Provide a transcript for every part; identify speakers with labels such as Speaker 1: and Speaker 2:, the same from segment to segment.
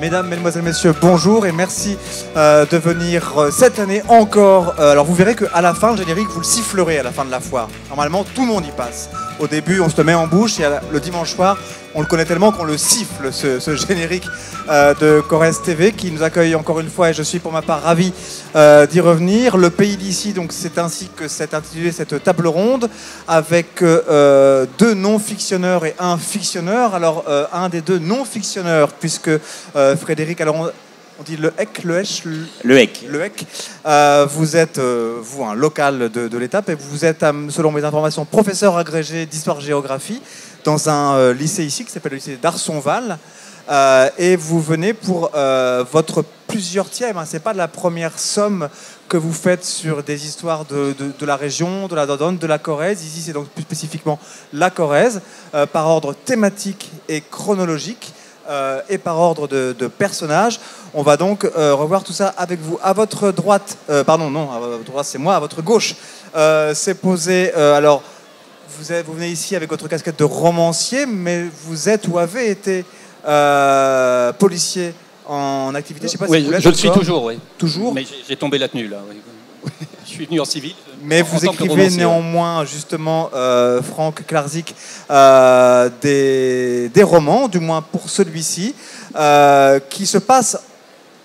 Speaker 1: Mesdames, Mesdemoiselles, Messieurs, bonjour et merci de venir cette année encore. Alors vous verrez qu'à la fin, le générique, vous le sifflerez à la fin de la foire. Normalement, tout le monde y passe. Au début, on se le met en bouche et le dimanche soir, on le connaît tellement qu'on le siffle, ce générique de Corrèze TV qui nous accueille encore une fois et je suis pour ma part ravi d'y revenir. Le pays d'ici, donc c'est ainsi que s'est intitulée cette table ronde avec deux non-fictionneurs et un fictionneur. Alors un des deux non-fictionneurs puisque Frédéric, alors on dit le Hec, le Hech,
Speaker 2: le Hec.
Speaker 1: Le Hec. Vous êtes, vous, un local de l'étape et vous êtes, selon mes informations, professeur agrégé d'histoire-géographie dans un lycée ici qui s'appelle le lycée d'Arsonval. Et vous venez pour votre plusieurs-tième. C'est pas la première somme que vous faites sur des histoires de la région, de la Dordogne, de la Corrèze. Ici, c'est donc plus spécifiquement la Corrèze, par ordre thématique et chronologique. Et par ordre de personnages. On va donc revoir tout ça avec vous. À votre droite, pardon, non, à votre droite c'est moi, à votre gauche, c'est posé. Alors, vous venez ici avec votre casquette de romancier, mais vous êtes ou avez été policier en activité. Je sais pas
Speaker 2: oui,
Speaker 1: si vous l'êtes
Speaker 2: je le suis
Speaker 1: encore.
Speaker 2: toujours, oui.
Speaker 1: Toujours.
Speaker 2: Mais j'ai tombé la tenue là. Oui. Je suis venu en civil.
Speaker 1: Mais vous écrivez néanmoins, justement, Franck Klarzik, des romans, du moins pour celui-ci, qui se passent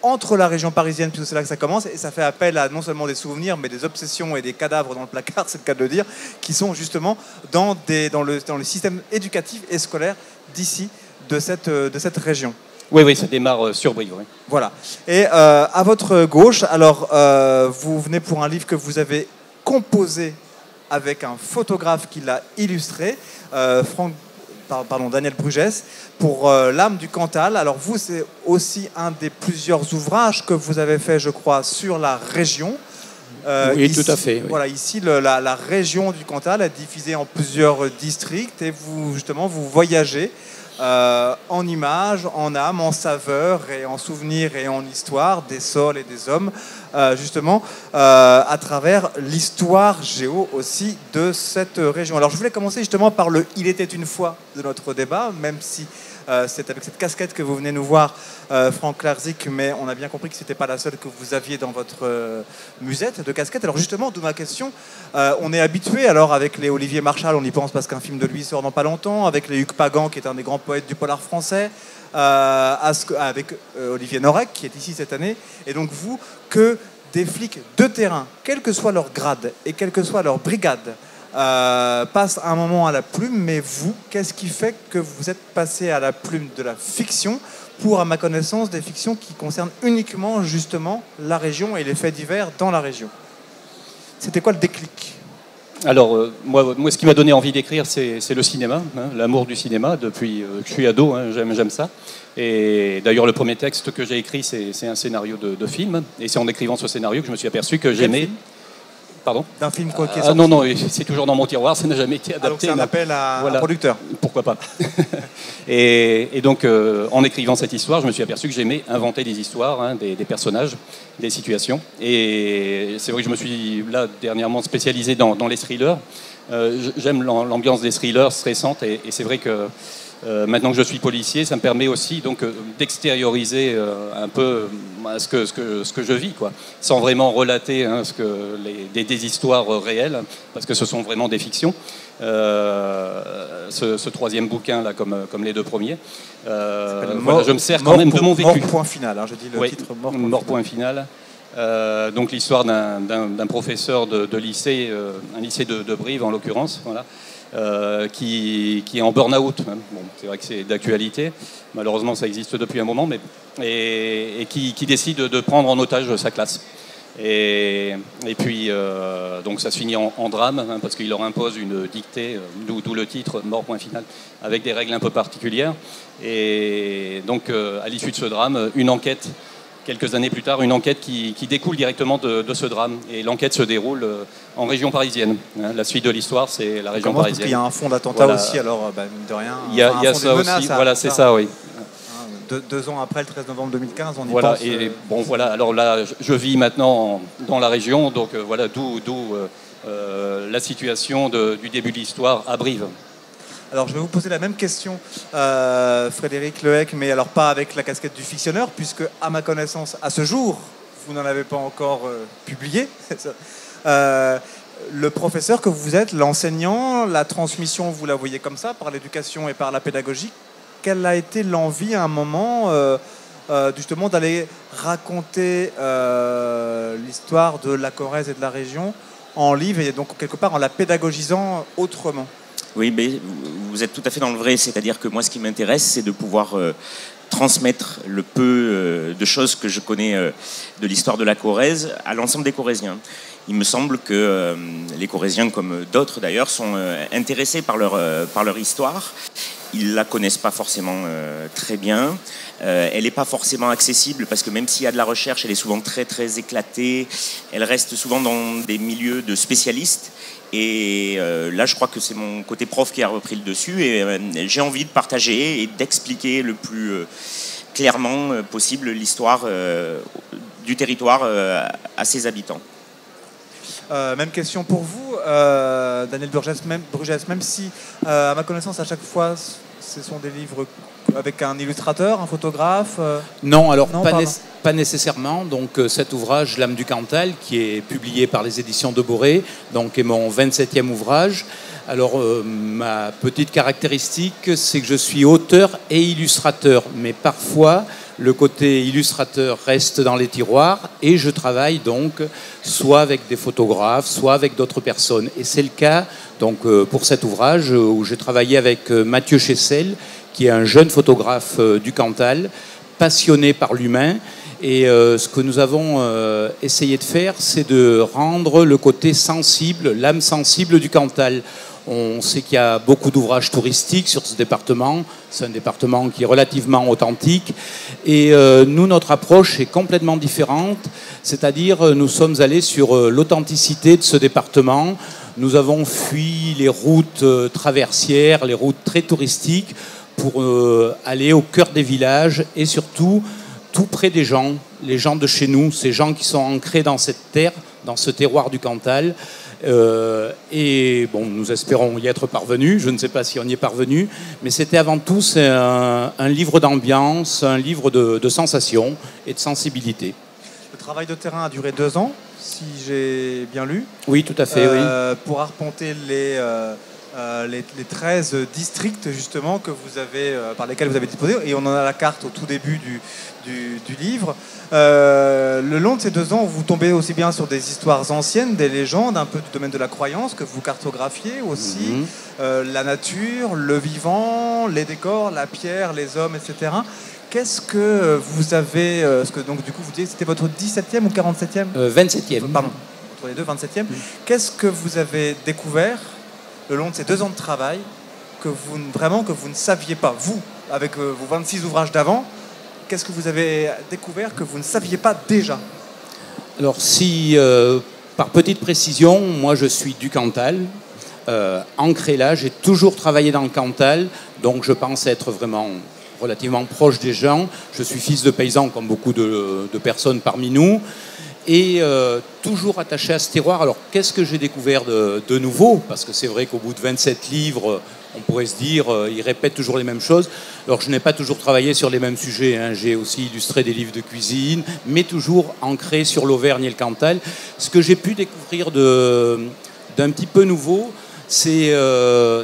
Speaker 1: entre la région parisienne, puisque c'est là que ça commence, et ça fait appel à non seulement des souvenirs, mais des obsessions et des cadavres dans le placard, c'est le cas de le dire, qui sont justement dans le système éducatif et scolaire d'ici, de cette région.
Speaker 2: Oui, ça démarre sur Brive. Oui.
Speaker 1: Voilà. Et à votre gauche, alors, vous venez pour un livre que vous avez composé avec un photographe qui l'a illustré, Daniel Brugès, pour L'âme du Cantal. Alors vous, c'est aussi un des plusieurs ouvrages que vous avez fait, je crois, sur la région.
Speaker 2: Oui,
Speaker 1: ici,
Speaker 2: tout à fait. Oui.
Speaker 1: Voilà, ici, la région du Cantal est divisée en plusieurs districts et vous, justement, vous voyagez en images, en âme, en saveurs et en souvenirs et en histoire des sols et des hommes, justement, à travers l'histoire géo aussi de cette région. Alors je voulais commencer justement par le « Il était une fois » de notre débat, même si c'est avec cette casquette que vous venez nous voir, Franck Klarzik, mais on a bien compris que ce n'était pas la seule que vous aviez dans votre musette de casquettes. Alors justement, d'où ma question, on est habitué, alors avec les Olivier Marchal, on y pense parce qu'un film de lui sort dans pas longtemps, avec les Hugues Pagan, qui est un des grands poètes du polar français, avec Olivier Norek, qui est ici cette année, et donc vous, que des flics de terrain, quel que soit leur grade et quelle que soit leur brigade, passe un moment à la plume, mais vous, qu'est-ce qui fait que vous êtes passé à la plume de la fiction pour, à ma connaissance, des fictions qui concernent uniquement, justement, la région et les faits divers dans la région? C'était quoi le déclic?
Speaker 2: Alors, moi, ce qui m'a donné envie d'écrire, c'est le cinéma, l'amour du cinéma, depuis que je suis ado, j'aime ça. Et d'ailleurs, le premier texte que j'ai écrit, c'est un scénario de film, et c'est en écrivant ce scénario que je me suis aperçu que j'aimais... Pardon?
Speaker 1: D'un film qui est sorti.
Speaker 2: Non, c'est toujours dans mon tiroir, ça n'a jamais été adapté.
Speaker 1: Donc c'est un appel à un producteur.
Speaker 2: Pourquoi pas. et donc, en écrivant cette histoire, je me suis aperçu que j'aimais inventer des histoires, des personnages, des situations. Et c'est vrai que je me suis, là, dernièrement spécialisé dans les thrillers. J'aime l'ambiance des thrillers stressantes, et c'est vrai que maintenant que je suis policier, ça me permet aussi donc d'extérioriser un peu ce que je vis, quoi, sans vraiment relater des histoires réelles, parce que ce sont vraiment des fictions. Ce troisième bouquin là, comme les deux premiers, voilà, je me sers quand même de mon vécu.
Speaker 1: Mort point final, je dis le titre.
Speaker 2: Mort point final. Donc l'histoire d'un professeur de lycée, un lycée de Brive en l'occurrence, voilà. Qui est en burn-out. Bon, c'est vrai que c'est d'actualité. Malheureusement, ça existe depuis un moment, et qui décide de prendre en otage sa classe. Et puis, donc ça se finit en drame, parce qu'il leur impose une dictée, d'où le titre, Mort point final, avec des règles un peu particulières. Et donc, à l'issue de ce drame, une enquête. Quelques années plus tard, une enquête qui découle directement de ce drame. Et l'enquête se déroule en région parisienne. La suite de l'histoire, c'est la région parisienne.
Speaker 1: Il y a un fond d'attentat aussi, alors mine de rien.
Speaker 2: Il y a ça aussi, voilà, c'est ça, oui.
Speaker 1: 2 ans après le 13 novembre 2015, on y
Speaker 2: voilà,
Speaker 1: pense.
Speaker 2: Et bon, voilà, alors là, je vis maintenant dans la région, donc voilà, d'où la situation du début de l'histoire à Brive.
Speaker 1: Alors je vais vous poser la même question, Frédéric Lehec, mais alors pas avec la casquette du fictionneur, puisque à ma connaissance, à ce jour, vous n'en avez pas encore publié. Le professeur que vous êtes, l'enseignant, la transmission, vous la voyez comme ça, par l'éducation et par la pédagogie. Quelle a été l'envie à un moment justement d'aller raconter l'histoire de la Corrèze et de la région en livre et donc quelque part en la pédagogisant autrement?
Speaker 3: Oui, mais vous êtes tout à fait dans le vrai, c'est-à-dire que moi ce qui m'intéresse c'est de pouvoir transmettre le peu de choses que je connais de l'histoire de la Corrèze à l'ensemble des Corréziens. Il me semble que les Corréziens, comme d'autres d'ailleurs, sont intéressés par leur histoire. Ils ne la connaissent pas forcément très bien. Elle n'est pas forcément accessible parce que même s'il y a de la recherche, elle est souvent très très éclatée. Elle reste souvent dans des milieux de spécialistes. Et là, je crois que c'est mon côté prof qui a repris le dessus. Et j'ai envie de partager et d'expliquer le plus clairement possible l'histoire du territoire à ses habitants.
Speaker 1: Même question pour vous, Daniel Burgess, même si, à ma connaissance, à chaque fois, ce sont des livres avec un illustrateur, un photographe
Speaker 4: Non, alors
Speaker 1: non,
Speaker 4: pas nécessairement. Donc cet ouvrage, L'âme du Cantal, qui est publié par les éditions de Boré, donc est mon 27e ouvrage. Alors ma petite caractéristique, c'est que je suis auteur et illustrateur, mais parfois le côté illustrateur reste dans les tiroirs et je travaille donc soit avec des photographes, soit avec d'autres personnes. Et c'est le cas donc pour cet ouvrage où j'ai travaillé avec Mathieu Chessel, qui est un jeune photographe du Cantal, passionné par l'humain. Et ce que nous avons essayé de faire, c'est de rendre le côté sensible, l'âme sensible du Cantal. On sait qu'il y a beaucoup d'ouvrages touristiques sur ce département. C'est un département qui est relativement authentique. Et nous, notre approche est complètement différente. C'est-à-dire, nous sommes allés sur l'authenticité de ce département. Nous avons fui les routes traversières, les routes très touristiques, pour aller au cœur des villages et surtout tout près des gens, les gens de chez nous, ces gens qui sont ancrés dans cette terre, dans ce terroir du Cantal. Et bon, nous espérons y être parvenus. Je ne sais pas si on y est parvenu, mais c'était avant tout un livre d'ambiance, un livre de sensations et de sensibilité.
Speaker 1: Le travail de terrain a duré 2 ans, si j'ai bien lu.
Speaker 4: Oui, tout à fait, oui.
Speaker 1: Pour arpenter les 13 districts justement que vous avez, par lesquels vous avez disposé, et on en a la carte au tout début du livre. Le long de ces 2 ans, vous tombez aussi bien sur des histoires anciennes, des légendes, un peu du domaine de la croyance que vous cartographiez aussi, la nature, le vivant, les décors, la pierre, les hommes, etc. Qu'est-ce que vous avez, parce que donc du coup vous dites c'était votre 17e ou 47e
Speaker 4: 27e.
Speaker 1: Pardon, entre les deux, 27e. Qu'est-ce que vous avez découvert le long de ces 2 ans de travail que vous ne saviez pas, vous, avec vos 26 ouvrages d'avant, qu'est-ce que vous avez découvert que vous ne saviez pas déjà?
Speaker 4: Alors si, par petite précision, moi je suis du Cantal, ancré là, j'ai toujours travaillé dans le Cantal, donc je pense être vraiment relativement proche des gens. Je suis fils de paysan comme beaucoup de personnes parmi nous. Et toujours attaché à ce terroir. Alors, qu'est-ce que j'ai découvert de nouveau? Parce que c'est vrai qu'au bout de 27 livres, on pourrait se dire, ils répètent toujours les mêmes choses. Alors, je n'ai pas toujours travaillé sur les mêmes sujets. Hein. J'ai aussi illustré des livres de cuisine, mais toujours ancré sur l'Auvergne et le Cantal. Ce que j'ai pu découvrir d'un petit peu nouveau, c'est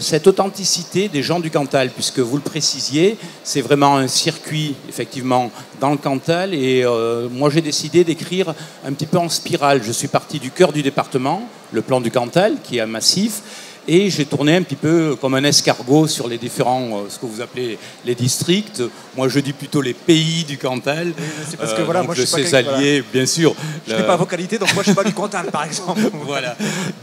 Speaker 4: cette authenticité des gens du Cantal, puisque vous le précisiez, c'est vraiment un circuit, effectivement, dans le Cantal. Et moi, j'ai décidé d'écrire un petit peu en spirale. Je suis parti du cœur du département, le plan du Cantal, qui est un massif, et j'ai tourné un petit peu comme un escargot sur les différents, ce que vous appelez les districts. Moi, je dis plutôt les pays du Cantal.
Speaker 1: C'est parce que voilà, moi,
Speaker 4: je
Speaker 1: suis
Speaker 4: sais allier, bien sûr.
Speaker 1: Je n'ai pas vos qualités, donc moi, je ne suis pas du Cantal, par exemple.
Speaker 4: Voilà.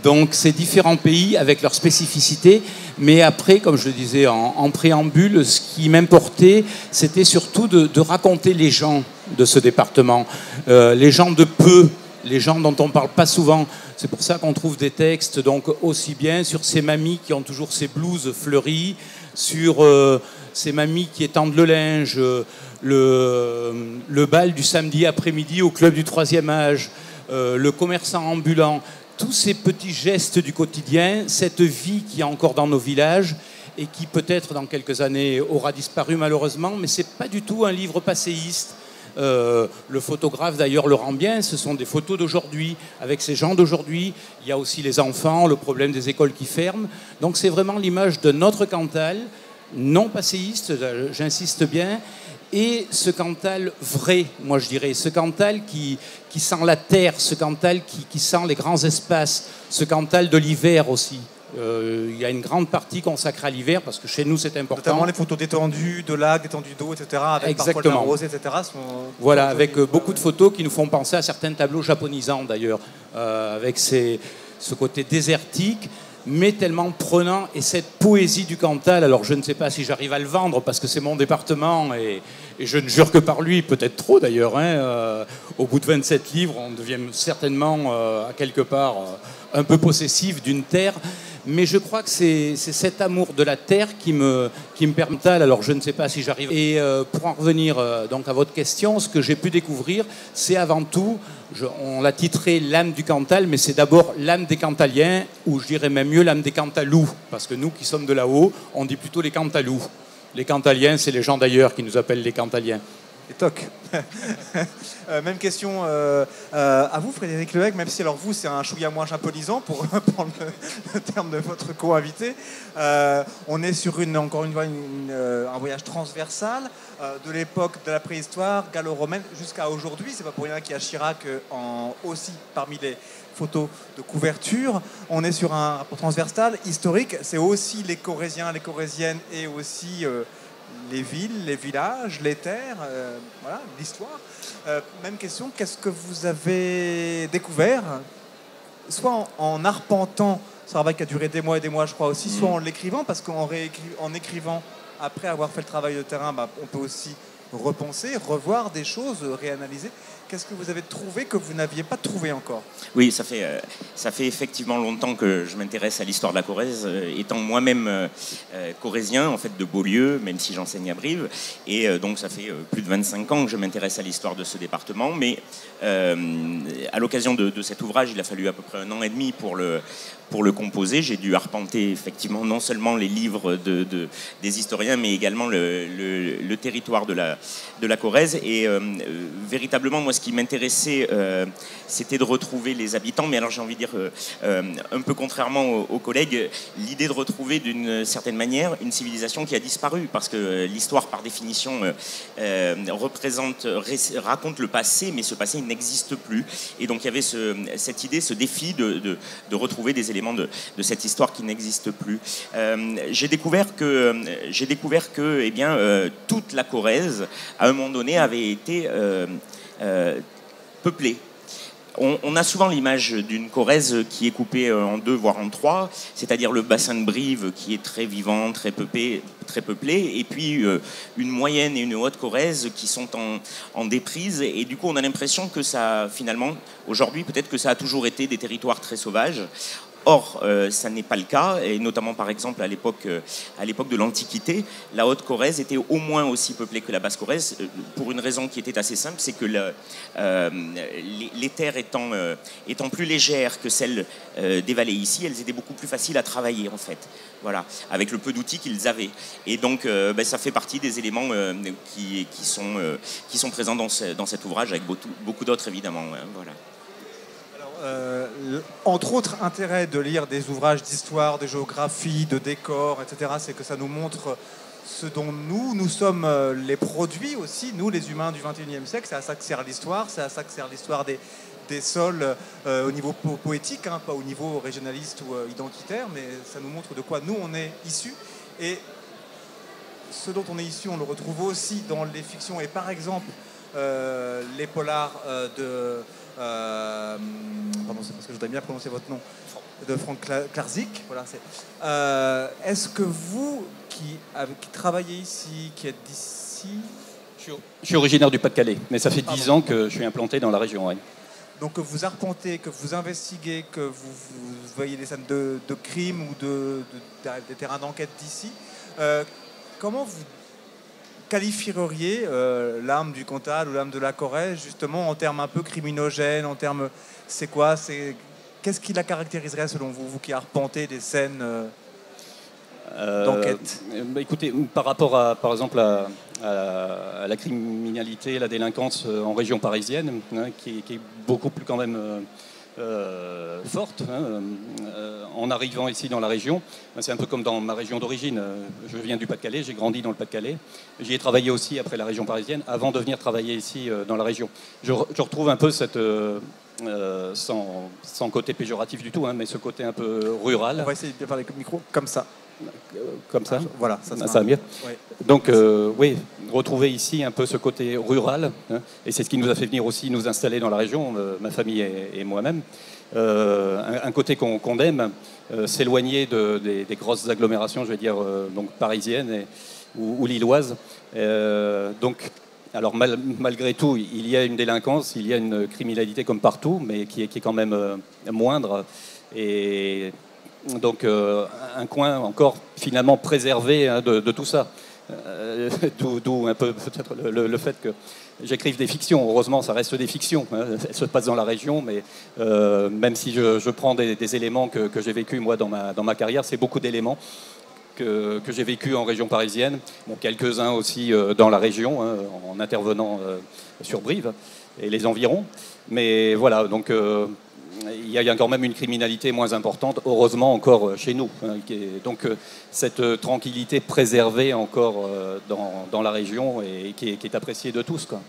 Speaker 4: Donc, ces différents pays avec leurs spécificités. Mais après, comme je le disais en préambule, ce qui m'importait, c'était surtout de raconter les gens de ce département. Les gens de peu, les gens dont on ne parle pas souvent. C'est pour ça qu'on trouve des textes donc aussi bien sur ces mamies qui ont toujours ces blouses fleuries, sur ces mamies qui étendent le linge, le bal du samedi après-midi au club du 3e âge, le commerçant ambulant, tous ces petits gestes du quotidien, cette vie qui est encore dans nos villages, et qui peut-être dans quelques années aura disparu malheureusement, mais c'est pas du tout un livre passéiste. Le photographe d'ailleurs le rend bien, ce sont des photos d'aujourd'hui, avec ces gens d'aujourd'hui. Il y a aussi les enfants, le problème des écoles qui ferment. Donc c'est vraiment l'image de notre Cantal, non passéiste, j'insiste bien, et ce Cantal vrai, moi je dirais, ce Cantal qui sent la terre, ce Cantal qui sent les grands espaces, ce Cantal de l'hiver aussi. Il y a une grande partie consacrée à l'hiver, parce que chez nous c'est important.
Speaker 1: Notamment les photos d'étendue, de lacs, d'étendue d'eau, etc. Avec
Speaker 4: exactement.
Speaker 1: Parfois de la rosée, etc.
Speaker 4: Voilà, avec beaucoup de photos qui nous font penser à certains tableaux japonisants d'ailleurs, avec ce côté désertique, mais tellement prenant, et cette poésie du Cantal. Alors je ne sais pas si j'arrive à le vendre, parce que c'est mon département, et je ne jure que par lui, peut-être trop d'ailleurs. Au bout de 27 livres, on devient certainement, à quelque part, un peu possessif d'une terre. Mais je crois que c'est cet amour de la terre qui me permet. Alors je ne sais pas si j'arrive. Et pour en revenir donc à votre question, ce que j'ai pu découvrir, c'est avant tout, on l'a titré l'âme du Cantal, mais c'est d'abord l'âme des Cantaliens, ou je dirais même mieux l'âme des Cantalous, parce que nous qui sommes de là-haut, on dit plutôt les Cantalous. Les Cantaliens, c'est les gens d'ailleurs qui nous appellent les Cantaliens.
Speaker 1: Et toc. Même question à vous, Frédéric Lehec, même si alors vous, c'est un chouïa moins japonisant, pour reprendre le terme de votre co-invité. On est sur encore une fois un voyage transversal de l'époque de la préhistoire gallo-romaine jusqu'à aujourd'hui. C'est pas pour rien qu'il y a Chirac aussi parmi les photos de couverture. On est sur un rapport transversal historique. C'est aussi les Corésiens, les Corésiennes et aussi les villes, les villages, les terres, voilà, l'histoire. Même question, qu'est-ce que vous avez découvert, soit en arpentant ce travail qui a duré des mois et des mois, je crois aussi, soit en l'écrivant, parce qu'en écrivant, après avoir fait le travail de terrain, on peut aussi repenser, revoir des choses, réanalyser. Qu'est-ce que vous avez trouvé que vous n'aviez pas trouvé encore ?
Speaker 3: Oui, ça fait effectivement longtemps que je m'intéresse à l'histoire de la Corrèze, étant moi-même corrézien, en fait, de Beaulieu, même si j'enseigne à Brive. Et donc, ça fait plus de 25 ans que je m'intéresse à l'histoire de ce département. Mais à l'occasion de cet ouvrage, il a fallu à peu près 1 an et demi pour le composer. J'ai dû arpenter effectivement non seulement les livres des historiens, mais également le territoire de la Corrèze. Et véritablement, moi, ce qui m'intéressait, c'était de retrouver les habitants. Mais alors, j'ai envie de dire, un peu contrairement aux collègues, l'idée de retrouver d'une certaine manière une civilisation qui a disparu. Parce que l'histoire, par définition, raconte le passé, mais ce passé, il n'existe plus. Et donc, il y avait cette idée, ce défi de retrouver des éléments de cette histoire qui n'existe plus. J'ai découvert que eh bien, toute la Corrèze, à un moment donné, avait été peuplée. On a souvent l'image d'une Corrèze qui est coupée en 2, voire en 3, c'est-à-dire le bassin de Brive qui est très vivant, très peuplé, et puis une moyenne et une haute Corrèze qui sont en déprise. Et du coup, on a l'impression que ça, finalement, aujourd'hui, peut-être que ça a toujours été des territoires très sauvages. Or, ça n'est pas le cas, et notamment par exemple à l'époque de l'Antiquité, la Haute-Corrèze était au moins aussi peuplée que la Basse-Corrèze, pour une raison qui était assez simple, c'est que les terres étant plus légères que celles des vallées ici, elles étaient beaucoup plus faciles à travailler en fait, voilà, avec le peu d'outils qu'ils avaient. Et donc ça fait partie des éléments qui sont présents dans cet ouvrage, avec beaucoup d'autres évidemment, hein, voilà.
Speaker 1: Entre autres intérêts de lire des ouvrages d'histoire, de géographie, de décors, etc., c'est que ça nous montre ce dont nous sommes les produits aussi, nous les humains du XXIe siècle. C'est à ça que sert l'histoire, c'est à ça que sert l'histoire des sols au niveau poétique, hein, pas au niveau régionaliste ou identitaire, mais ça nous montre de quoi nous on est issus. Et ce dont on est issu, on le retrouve aussi dans les fictions, et par exemple les polars pardon, c'est parce que je dois bien prononcer votre nom, de Frank Klarzik. Voilà, est-ce que vous, qui travaillez ici, qui êtes d'ici...
Speaker 2: Je suis originaire du Pas-de-Calais, mais ça fait 10 ans que je suis implanté dans la région. Ouais.
Speaker 1: Donc que vous arpentez, que vous investiguez, que vous voyez des scènes de crimes ou des terrains d'enquête d'ici, comment vous qualifieriez l'âme du Cantal ou l'âme de la Corrèze, justement, en termes un peu criminogènes, en termes... C'est quoi ? Qu'est-ce qui la caractériserait selon vous, vous qui arpentez des scènes d'enquête?
Speaker 2: Écoutez, par rapport par exemple à la criminalité, la délinquance en région parisienne, hein, qui est beaucoup plus quand même forte, hein, en arrivant ici dans la région. C'est un peu comme dans ma région d'origine. Je viens du Pas-de-Calais, j'ai grandi dans le Pas-de-Calais. J'y ai travaillé aussi après la région parisienne, avant de venir travailler ici dans la région. Je retrouve un peu cette... sans côté péjoratif du tout, hein, mais ce côté un peu rural.
Speaker 1: On va essayer de parler avec le micro, comme ça.
Speaker 2: Comme ça.
Speaker 1: Voilà, ça
Speaker 2: va mieux.
Speaker 1: Ouais.
Speaker 2: Donc, oui, retrouver ici un peu ce côté rural, hein, et c'est ce qui nous a fait venir aussi nous installer dans la région, ma famille et moi-même. Un côté qu'on aime, s'éloigner des grosses agglomérations, je vais dire, donc parisiennes ou lilloises. Donc, alors malgré tout, il y a une délinquance, il y a une criminalité comme partout, mais qui est quand même moindre. Et donc un coin encore finalement préservé, hein, de tout ça. D'où un peu peut-être le fait que j'écrive des fictions. Heureusement, ça reste des fictions, hein. Elles se passent dans la région, mais même si je prends des éléments que j'ai vécu moi dans ma carrière, c'est beaucoup d'éléments que j'ai vécu en région parisienne, bon, quelques-uns aussi dans la région, hein, en intervenant sur Brive et les environs. Mais voilà, donc il y a quand même une criminalité moins importante, heureusement encore chez nous. Hein, donc cette tranquillité préservée encore dans la région et qui est appréciée de tous, quoi.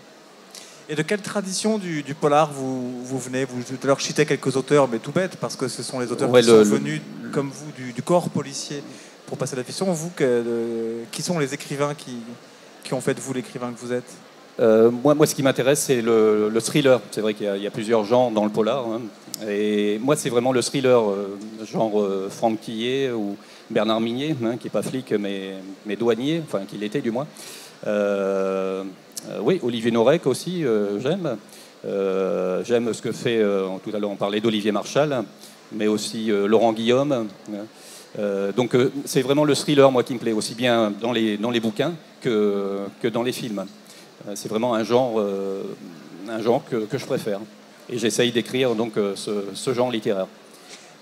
Speaker 1: Et de quelle tradition du polar vous venez? Vous tout à l'heure citez quelques auteurs, mais tout bête, parce que ce sont les auteurs qui sont venus, comme vous, du corps policier pour passer à la fiction. Vous, qui sont les écrivains qui ont fait de vous l'écrivain que vous êtes?
Speaker 2: Moi, ce qui m'intéresse, c'est le thriller. C'est vrai qu'il y a plusieurs genres dans le polar, hein. Et moi, c'est vraiment le thriller, genre Franck Tillet ou Bernard Minier, hein, qui n'est pas flic, mais douanier, enfin, qui l'était du moins. Oui, Olivier Norek aussi, j'aime. J'aime ce que fait, tout à l'heure on parlait d'Olivier Marchal, mais aussi Laurent Guillaume. Donc c'est vraiment le thriller, moi, qui me plaît, aussi bien dans les bouquins que dans les films. C'est vraiment un genre que je préfère. Et j'essaye d'écrire donc ce genre littéraire.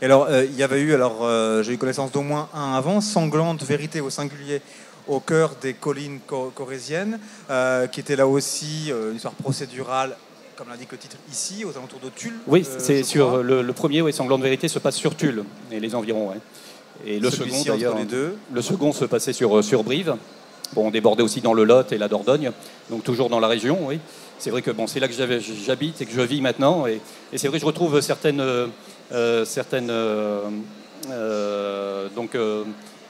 Speaker 1: Et alors, il y avait eu, j'ai eu connaissance d'au moins un avant, Sanglante Vérité au singulier, au cœur des collines corréziennes, qui était là aussi une histoire procédurale, comme l'indique le titre ici, aux alentours de Tulle.
Speaker 2: Oui, c'est sur le premier, oui, Sanglante Vérité se passe sur Tulle et les environs. Ouais. Et le second, d'ailleurs, le second se passait sur Brive. Bon, on débordait aussi dans le Lot et la Dordogne, donc toujours dans la région, oui. C'est vrai que bon, c'est là que j'habite et que je vis maintenant, et c'est vrai que je retrouve certaines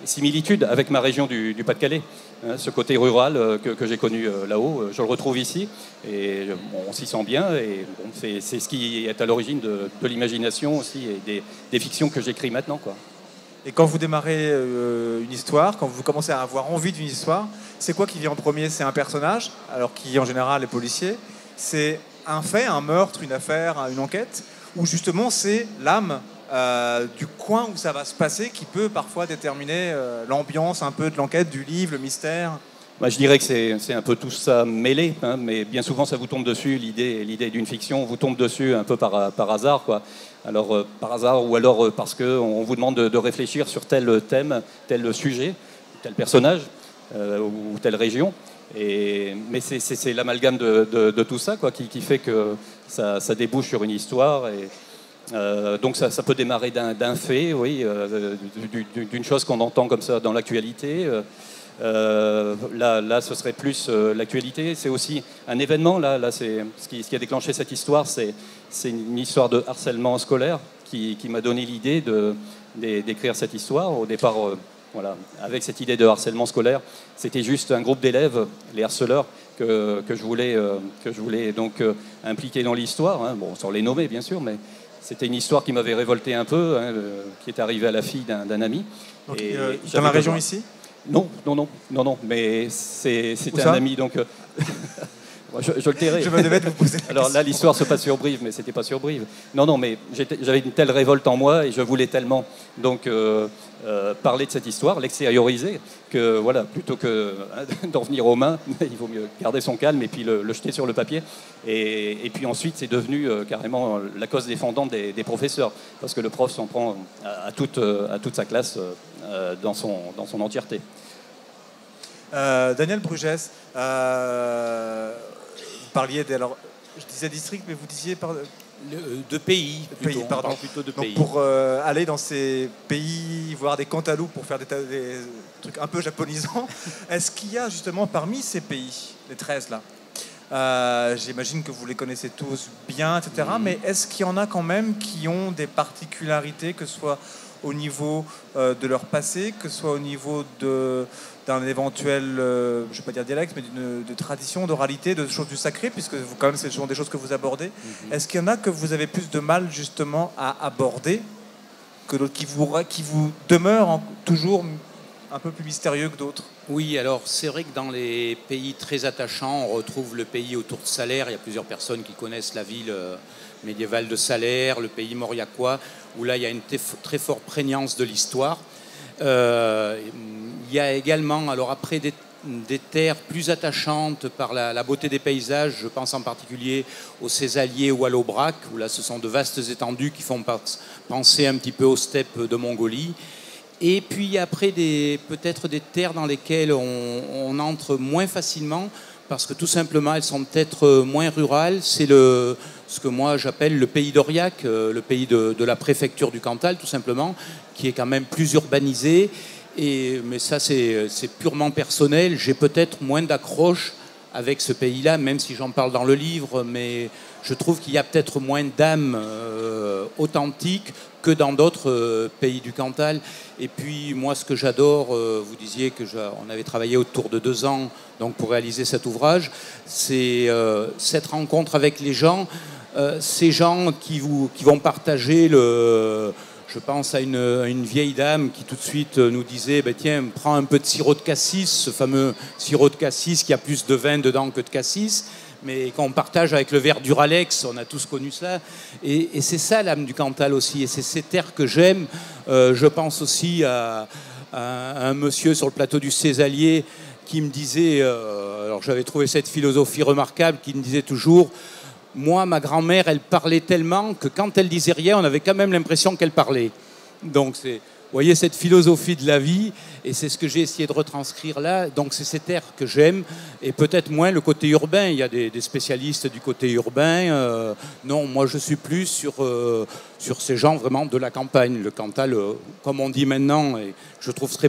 Speaker 2: similitudes avec ma région du Pas-de-Calais. Hein, ce côté rural que j'ai connu là-haut, je le retrouve ici, et bon, on s'y sent bien, et bon, c'est ce qui est à l'origine de l'imagination aussi, et des fictions que j'écris maintenant, quoi.
Speaker 1: Et quand vous démarrez une histoire, quand vous commencez à avoir envie d'une histoire, c'est quoi qui vient en premier? C'est un personnage, alors qui en général est policier, c'est un fait, un meurtre, une affaire, une enquête, ou justement c'est l'âme du coin où ça va se passer qui peut parfois déterminer l'ambiance un peu de l'enquête, du livre, le mystère?
Speaker 2: Bah, je dirais que c'est un peu tout ça mêlé, hein, mais bien souvent ça vous tombe dessus, l'idée d'une fiction vous tombe dessus un peu par hasard, quoi. Alors par hasard, ou alors parce qu'on vous demande de réfléchir sur tel thème, tel sujet, tel personnage ou telle région. Mais c'est l'amalgame de tout ça, quoi, qui fait que ça débouche sur une histoire. Donc ça peut démarrer d'un fait, oui, d'une chose qu'on entend comme ça dans l'actualité. Là, ce serait plus l'actualité. C'est aussi un événement. Là, c'est ce qui a déclenché cette histoire. C'est une histoire de harcèlement scolaire qui m'a donné l'idée d'écrire cette histoire. Au départ, voilà, avec cette idée de harcèlement scolaire, c'était juste un groupe d'élèves, les harceleurs, que je voulais donc impliquer dans l'histoire. Hein. Bon, sans les nommer, bien sûr, mais c'était une histoire qui m'avait révolté un peu, hein, qui est arrivée à la fille d'un ami.
Speaker 1: Donc, dans la région ici?
Speaker 2: Non, mais c'était un ami, donc je le tairai.
Speaker 1: Je me devais de vous poser la
Speaker 2: Alors
Speaker 1: question.
Speaker 2: là, l'histoire se passe sur Brive, mais c'était pas sur Brive. Non, mais j'avais une telle révolte en moi et je voulais tellement donc parler de cette histoire, l'extérioriser, que voilà, plutôt que d'en venir aux mains, il vaut mieux garder son calme et puis le jeter sur le papier. Et puis ensuite, c'est devenu carrément la cause défendante des professeurs, parce que le prof s'en prend à toute sa classe dans son entièreté.
Speaker 1: Daniel Brugès, vous parliez alors, je disais district, mais vous disiez
Speaker 4: de pays, plutôt,
Speaker 1: pays, pardon.
Speaker 4: Plutôt de
Speaker 1: Donc
Speaker 4: pays.
Speaker 1: pour aller dans ces pays, voir des cantalous pour faire des trucs un peu japonisants, est-ce qu'il y a justement parmi ces pays, les 13 là, j'imagine que vous les connaissez tous bien, etc. Mais est-ce qu'il y en a quand même qui ont des particularités, que ce soit au niveau de leur passé, que ce soit au niveau d'un éventuel, je ne vais pas dire dialecte, mais de tradition, d'oralité, de choses du sacré, puisque vous, quand même, c'est souvent des choses que vous abordez. Est-ce qu'il y en a que vous avez plus de mal justement à aborder que d'autres, qui vous demeurent toujours un peu plus mystérieux que d'autres?
Speaker 4: Oui, alors c'est vrai que dans les pays très attachants, on retrouve le pays autour de Salers. Il y a plusieurs personnes qui connaissent la ville médiévale de Salers, le pays mauriacois, où là il y a une très forte prégnance de l'histoire. Il y a également, alors après, des terres plus attachantes par la beauté des paysages. Je pense en particulier aux Césaliers ou à l'Aubrac, où là ce sont de vastes étendues qui font penser un petit peu aux steppes de Mongolie. Et puis après, peut-être des terres dans lesquelles on entre moins facilement, parce que tout simplement elles sont peut-être moins rurales. C'est ce que moi j'appelle le pays d'Aurillac, le pays de la préfecture du Cantal, tout simplement, qui est quand même plus urbanisé. Mais ça, c'est purement personnel. J'ai peut-être moins d'accroche avec ce pays-là, même si j'en parle dans le livre, mais je trouve qu'il y a peut-être moins d'âme authentique que dans d'autres pays du Cantal. Et puis moi, ce que j'adore, vous disiez qu'on avait travaillé autour de 2 ans donc pour réaliser cet ouvrage, c'est cette rencontre avec les gens, ces gens qui vont partager Je pense à une vieille dame qui tout de suite nous disait tiens, prends un peu de sirop de cassis, ce fameux sirop de cassis qui a plus de vin dedans que de cassis, mais qu'on partage avec le verre Duralex, on a tous connu ça. Et c'est ça l'âme du Cantal aussi, et c'est ces terres que j'aime. Je pense aussi à un monsieur sur le plateau du Césalier qui me disait, alors j'avais trouvé cette philosophie remarquable, qui me disait toujours: moi, ma grand-mère, elle parlait tellement que quand elle disait rien, on avait quand même l'impression qu'elle parlait. Donc, vous voyez cette philosophie de la vie, et c'est ce que j'ai essayé de retranscrire là. Donc, c'est ces terres que j'aime, et peut-être moins le côté urbain. Il y a des spécialistes du côté urbain. Non, moi, je suis plus sur ces gens vraiment de la campagne. Le Cantal, comme on dit maintenant, et je trouve très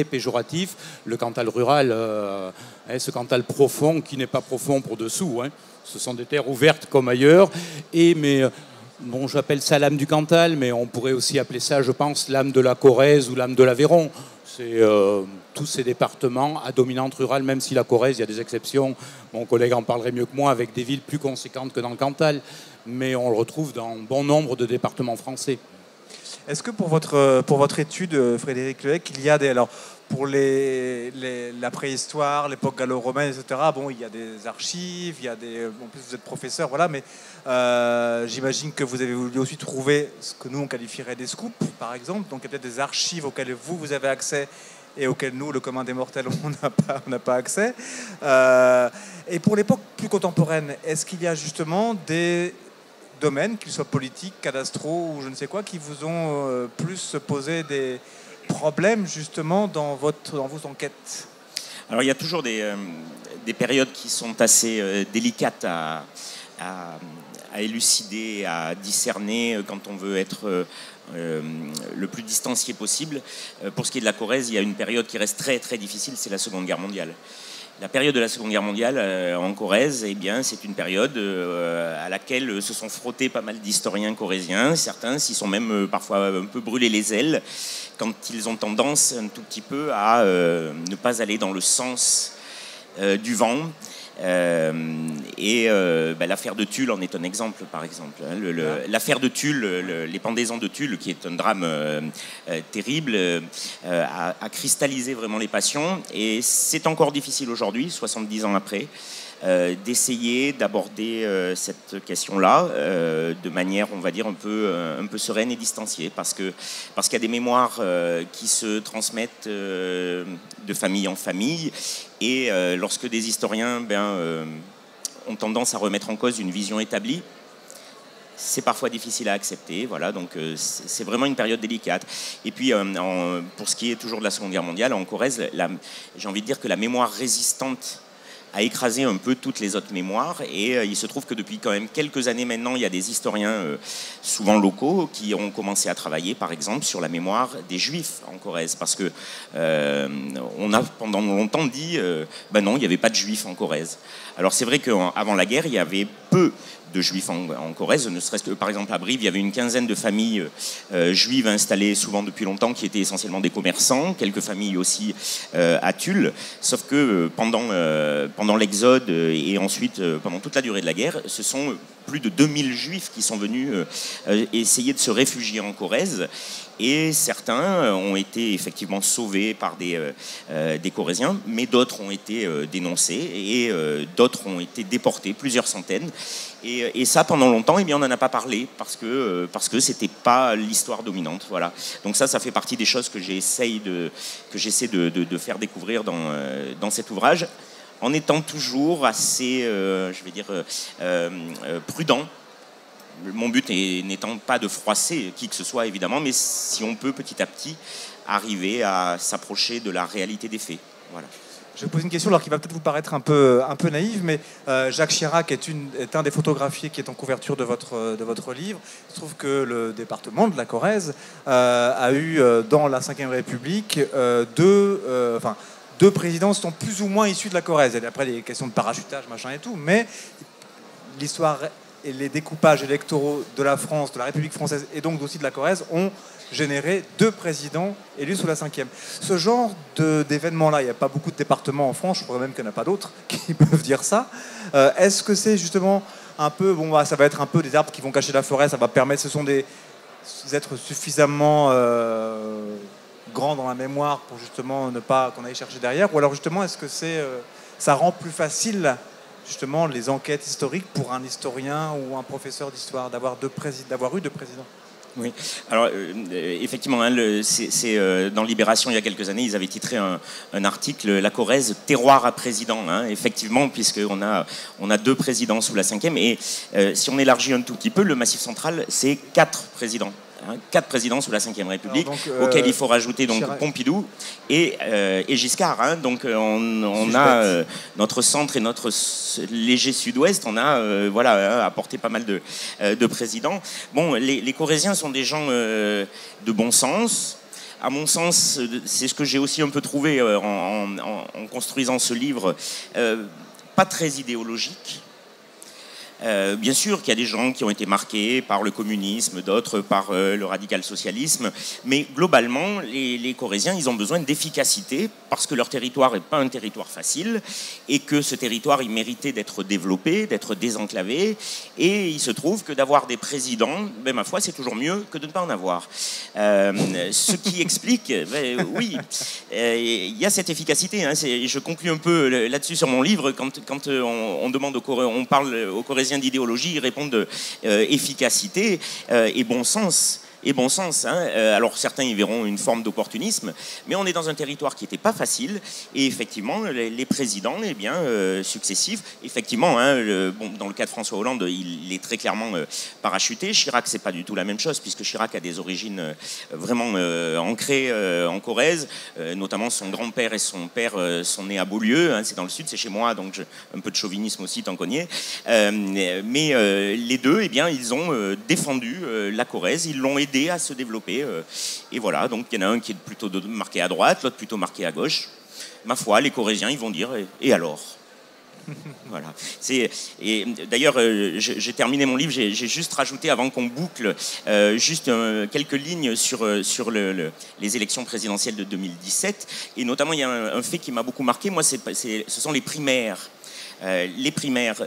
Speaker 4: péjoratif, le Cantal rural, ce Cantal profond qui n'est pas profond pour dessous. Ce sont des terres ouvertes comme ailleurs. Bon, j'appelle ça l'âme du Cantal, mais on pourrait aussi appeler ça, je pense, l'âme de la Corrèze ou l'âme de l'Aveyron. C'est tous ces départements à dominante rurale, même si la Corrèze, il y a des exceptions. Mon collègue en parlerait mieux que moi, avec des villes plus conséquentes que dans le Cantal. Mais on le retrouve dans bon nombre de départements français.
Speaker 1: Est-ce que pour votre étude, Frédéric Lehec, il y a pour la préhistoire, l'époque gallo-romaine, etc., bon, il y a des archives, il y a en plus vous êtes professeur, voilà, mais j'imagine que vous avez voulu aussi trouver ce que nous on qualifierait des scoops, par exemple, donc il y a peut-être des archives auxquelles vous avez accès et auxquelles nous, le commun des mortels, on n'a pas accès. Et pour l'époque plus contemporaine, est-ce qu'il y a justement des domaines, qu'ils soient politiques, cadastraux ou je ne sais quoi, qui vous ont plus posé des problèmes justement dans vos enquêtes?
Speaker 3: Alors il y a toujours des périodes qui sont assez délicates à élucider, à discerner quand on veut être le plus distancié possible. Pour ce qui est de la Corrèze, il y a une période qui reste très très difficile, c'est la Seconde Guerre mondiale. La période de la Seconde Guerre mondiale en Corrèze, c'est une période à laquelle se sont frottés pas mal d'historiens corréziens. Certains s'y sont même parfois un peu brûlés les ailes quand ils ont tendance un tout petit peu à ne pas aller dans le sens du vent. L'affaire de Tulle en est un exemple, par exemple. L'affaire de Tulle, les pendaisons de Tulle, qui est un drame terrible, a cristallisé vraiment les passions. Et c'est encore difficile aujourd'hui, 70 ans après, d'essayer d'aborder cette question-là de manière, on va dire, un peu sereine et distanciée, parce qu'il y a des mémoires qui se transmettent de famille en famille, et lorsque des historiens ont tendance à remettre en cause une vision établie, c'est parfois difficile à accepter. Voilà, donc c'est vraiment une période délicate. Et puis, pour ce qui est toujours de la Seconde Guerre mondiale, en Corrèze, j'ai envie de dire que la mémoire résistante a écrasé un peu toutes les autres mémoires, et il se trouve que depuis quand même quelques années maintenant, il y a des historiens souvent locaux qui ont commencé à travailler par exemple sur la mémoire des Juifs en Corrèze, parce que on a pendant longtemps dit ben non, il n'y avait pas de Juifs en Corrèze. Alors c'est vrai qu'avant la guerre, il y avait peu de Juifs en Corrèze, ne serait-ce que par exemple à Brive, il y avait une quinzaine de familles juives installées souvent depuis longtemps, qui étaient essentiellement des commerçants, quelques familles aussi à Tulle, sauf que pendant l'exode et ensuite pendant toute la durée de la guerre, ce sont plus de 2000 Juifs qui sont venus essayer de se réfugier en Corrèze. Et certains ont été effectivement sauvés par des Corréziens, mais d'autres ont été dénoncés et d'autres ont été déportés, plusieurs centaines. Et ça, pendant longtemps, eh bien, on n'en a pas parlé parce que c'était pas l'histoire dominante. Voilà. Donc ça fait partie des choses que j'essaie de faire découvrir dans cet ouvrage, en étant toujours assez, je vais dire, prudent. Mon but n'étant pas de froisser qui que ce soit, évidemment, mais si on peut petit à petit arriver à s'approcher de la réalité des faits. Voilà.
Speaker 1: Je vais poser une question alors qui va peut-être vous paraître un peu naïve, mais Jacques Chirac est un des photographiés qui est en couverture de votre livre. Il se trouve que le département de la Corrèze a eu dans la Ve République deux présidents qui sont plus ou moins issus de la Corrèze. Et après, les questions de parachutage, machin et tout, mais l'histoire et les découpages électoraux de la France, de la République française et donc aussi de la Corrèze ont généré 2 présidents élus sous la Ve. Ce genre d'événement-là, il n'y a pas beaucoup de départements en France, je crois même qu'il n'y en a pas d'autres qui peuvent dire ça. Est-ce que c'est justement un peu, ça va être un peu des arbres qui vont cacher la forêt, ça va permettre, ce sont des êtres suffisamment grands dans la mémoire pour justement ne pas qu'on aille chercher derrière, ou alors justement est-ce que ça rend plus facile justement les enquêtes historiques pour un historien ou un professeur d'histoire d'avoir eu 2 présidents?
Speaker 3: Oui, alors effectivement, dans Libération il y a quelques années, ils avaient titré un article « La Corrèze, terroir à président », effectivement, puisqu'on a 2 présidents sous la Ve, et si on élargit un tout petit peu, le Massif central, c'est 4 présidents. 4 présidents sous la Ve République, auxquels il faut rajouter donc Pompidou et Giscard. Donc on a notre centre et notre léger sud-ouest, on a apporté pas mal de présidents. Bon, les Corréziens sont des gens de bon sens. À mon sens, c'est ce que j'ai aussi un peu trouvé en construisant ce livre, pas très idéologique. Bien sûr qu'il y a des gens qui ont été marqués par le communisme, d'autres par le radical-socialisme, mais globalement, les Corréziens, ils ont besoin d'efficacité parce que leur territoire n'est pas un territoire facile et que ce territoire, il méritait d'être développé, d'être désenclavé, et il se trouve que d'avoir des présidents, ma foi, c'est toujours mieux que de ne pas en avoir. Ce qui explique, oui, il y a cette efficacité. Je conclue un peu là-dessus sur mon livre, quand on demande on parle aux Corréziens d'idéologie, ils répondent efficacité et bon sens. Alors certains y verront une forme d'opportunisme, mais on est dans un territoire qui n'était pas facile, et effectivement les présidents successifs, effectivement, dans le cas de François Hollande, il est très clairement parachuté. Chirac, c'est pas du tout la même chose, puisque Chirac a des origines vraiment ancrées en Corrèze, notamment son grand-père et son père sont nés à Beaulieu, c'est dans le sud, c'est chez moi, donc un peu de chauvinisme aussi, tant qu'on y est. Mais les deux, ils ont défendu la Corrèze, ils l'ont aidé à se développer. Et voilà, donc il y en a un qui est plutôt marqué à droite, l'autre plutôt marqué à gauche. Ma foi, les Corréziens, ils vont dire « et alors ?» Voilà. Et d'ailleurs, j'ai terminé mon livre, j'ai juste rajouté, avant qu'on boucle, juste quelques lignes sur les élections présidentielles de 2017. Et notamment, il y a un fait qui m'a beaucoup marqué. Moi, ce sont les primaires. Les primaires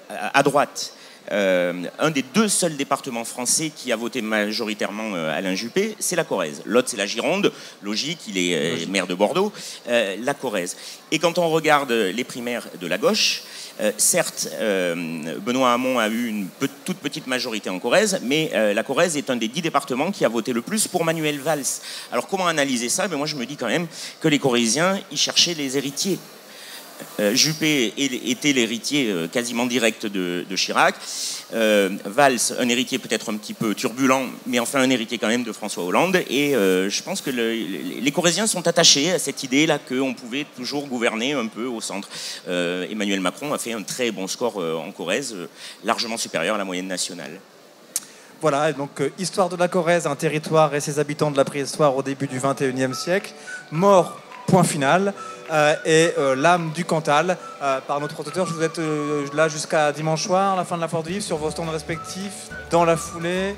Speaker 3: à droite. Un des 2 seuls départements français qui a voté majoritairement Alain Juppé, c'est la Corrèze. L'autre, c'est la Gironde. Logique, il est maire de Bordeaux. La Corrèze. Et quand on regarde les primaires de la gauche, certes, Benoît Hamon a eu une toute petite majorité en Corrèze, mais la Corrèze est un des 10 départements qui a voté le plus pour Manuel Valls. Alors comment analyser ça? Moi, je me dis quand même que les Corréziens, ils cherchaient les héritiers. Juppé était l'héritier quasiment direct de Chirac. Valls, un héritier peut-être un petit peu turbulent, mais enfin un héritier quand même de François Hollande. Et je pense que les Corréziens sont attachés à cette idée-là qu'on pouvait toujours gouverner un peu au centre. Emmanuel Macron a fait un très bon score en Corrèze, largement supérieur à la moyenne nationale.
Speaker 1: Voilà, donc histoire de la Corrèze, un territoire et ses habitants de la préhistoire au début du XXIe siècle. Mort, point final. Et l'âme du Cantal par notre auteur. Je vous êtes là jusqu'à dimanche soir, la fin de la Foire du Livre, sur vos stands respectifs, dans la foulée.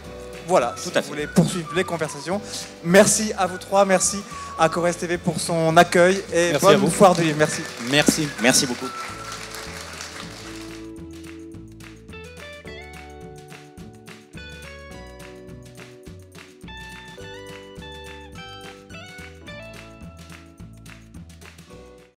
Speaker 1: Voilà,
Speaker 3: tout
Speaker 1: si
Speaker 3: à
Speaker 1: vous
Speaker 3: fait.
Speaker 1: voulez poursuivre les conversations. Merci à vous trois, merci à Corrèze TV pour son accueil et
Speaker 4: merci
Speaker 1: bonne Foire du Livre. Merci.
Speaker 4: Merci.
Speaker 3: Merci beaucoup.